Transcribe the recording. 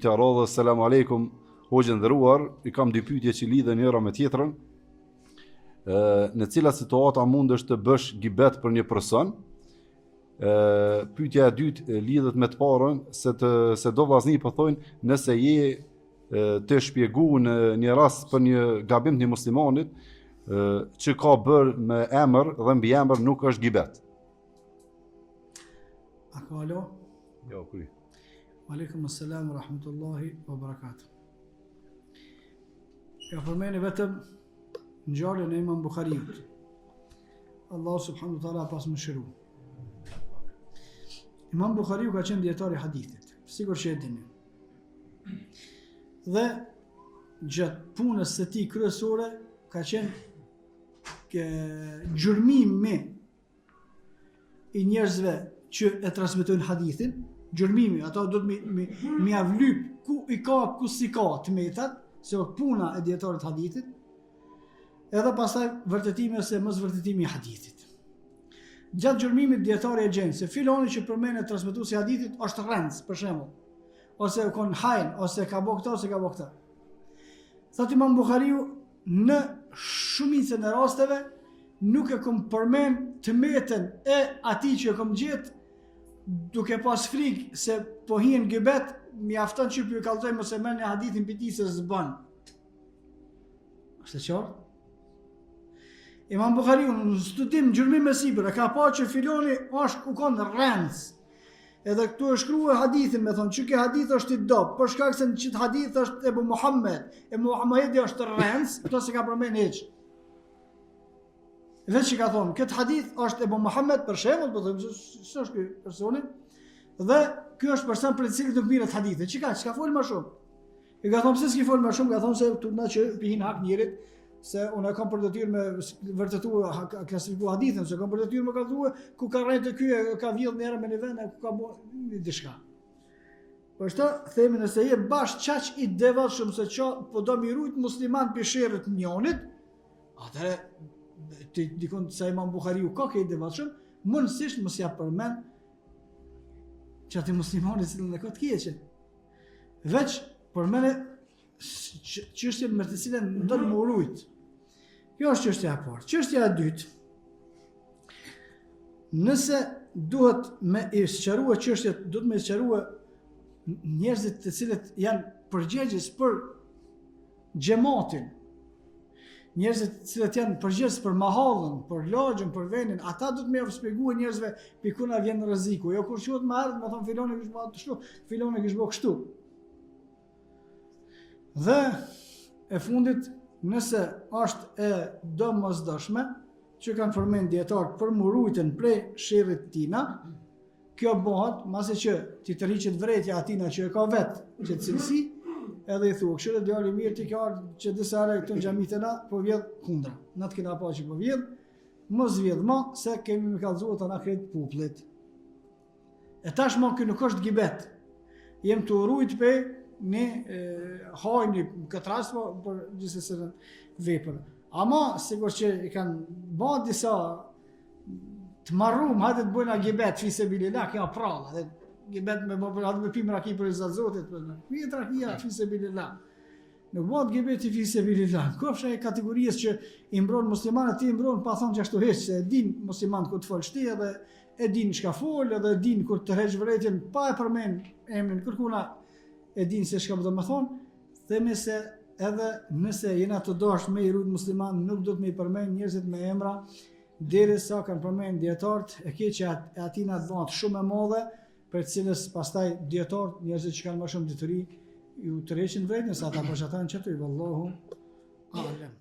pyetja radhës, selam aleikum, hoxhë nderuar, i kam dy pyetje që lidhen njëra me tjetrën. Në cila situata mundesh të bësh gibet për një person? Pyetja e dytë lidhet me të parën, se do vllazni po thonë, nëse je të shpjegu në një rast për një gabim të një muslimanit që ka bërë me emër dhe mbi emër nuk është gibet. A ka alo? Jo, kuri. Aleikum assalam wa rahmatullahi wa barakatuh. Ja përmeni vetëm në gjallën e Imam Bukhariut. Allah subhanahu wa taala pas më shëru. Imam Bukhariu ka qenë dietar i hadithit, sigur që e dini. Dhe gjatë punës së tij kryesore ka qenë gjurmimi i njerëzve që e transmetojnë hadithin, gjurmimi, ata do të mi avlyp ku i ka, ku si ka të metat, se o puna e djetarit hadithit, edhe pastaj vërtetimi ose mos vërtetimi i hadithit. Gjatë gjurmimit djetari e gjenë se filoni që përmene transmetuesi i hadithit është rrens, për shembull, ose kon hajn, ose ka bo këta, ose ka bo këta. Thot Imam Bukhariu, në shumicën e rasteve nuk e kom përmen të metën e atij që e kom gjetë, duke pas frikë se po hien gibet, mjafton që ju kallzoj mos e merr një hadithin për tij se s'bën. Është e qartë? Imam Bukhariu në studim gjurmim me sipër, ka pa që filoni është u konë rrens. Edhe këtu e shkruar hadithin, me thonë që ky hadith është i dobët, për shkak se në çit hadith është Ebu Muhammed, e Muhammedi është rrens, këto se ka përmend hiç. Veç që ka thonë, këtë hadith është Ebu Muhammed për shembull, po them se është ky personi, dhe ky është person për i cili nuk mirët hadithe. Çka fol më shumë? I ka thonë pse s'ki fol më shumë, ka thonë se turna që pihin hak njerit, se unë kam për detyrë me vërtetuar klasifikuar hadithin, se kam për detyrë me kallzuar ku ka rrejtë ky ka vjedh në herë me një vend, ku ka bërë diçka. Por shto themi nëse je bash çaq i devotshëm se ço po do mi rujt musliman pi sherrit njonit, atëre ti dikon se Imam Bukhariu ka ke i devotshëm, mundësisht mos ja përmend çati muslimani që në ka të keqe. Veç përmene çështjen me të cilën do të më urujt. Kjo është çështja e parë. Çështja e dytë. Nëse duhet me i sqarua çështjet, duhet me i sqarua njerëzit të cilët janë përgjegjës për xhamatin. Njerëzit të cilët janë përgjegjës për mahallën, për lagjën, për vendin, ata duhet me shpjeguar njerëzve pikuna vjen rreziku. Jo kur quhet më ardh, më thon filoni kish bërë kështu, filoni kish bërë kështu. Dhe e fundit, nëse është e domosdoshme, që kanë përmend dietarët për murujtën prej sherrit tina, kjo bëhet mase që ti të rriqet vretja atina që e ka vetë që të cilësi, edhe i thua, këshire djali mirë ti ka që disa herë këtu në xhamit e na, po vjedh kundra. Na të kena pa që po vjedh, mos vjedh ma, se kemi me kallzuar të na krejt popullit. E tashmë kjo nuk është gibet. Jem të urujt pe një hajni këtë rast, për gjithsesi vepër. Ama, sigur që i kanë bërë disa të marrum, hajde të bëjna gibet, fi se bilillah, kjo prallë, dhe gibet me bërë, hajde me pimë raki për i Zotit, pijet rakia, fi se bilillah. Nuk bëhet gibet i fi se bilillah. Kofsha e kategorisë që i mbronë muslimanët, ti i mbronë pa thonë që ashtu heq, se e din muslimanët kur të folë shti, edhe e din çka folë, edhe e din kur të heq vërejtjen, pa e përmend emrin kërkuna, e din se çka do të thonë, themi se edhe nëse jena të dashur me i rujt musliman, nuk do të me i përmend njerëzit me emra, derisa kanë përmend dietarët, e keqja e atina të bëhet shumë e madhe, për të cilës pastaj dietarët, njerëzit që kanë më shumë dituri, ju tërheqin veten, sa ata përshatan çatu, vallahu a'lam.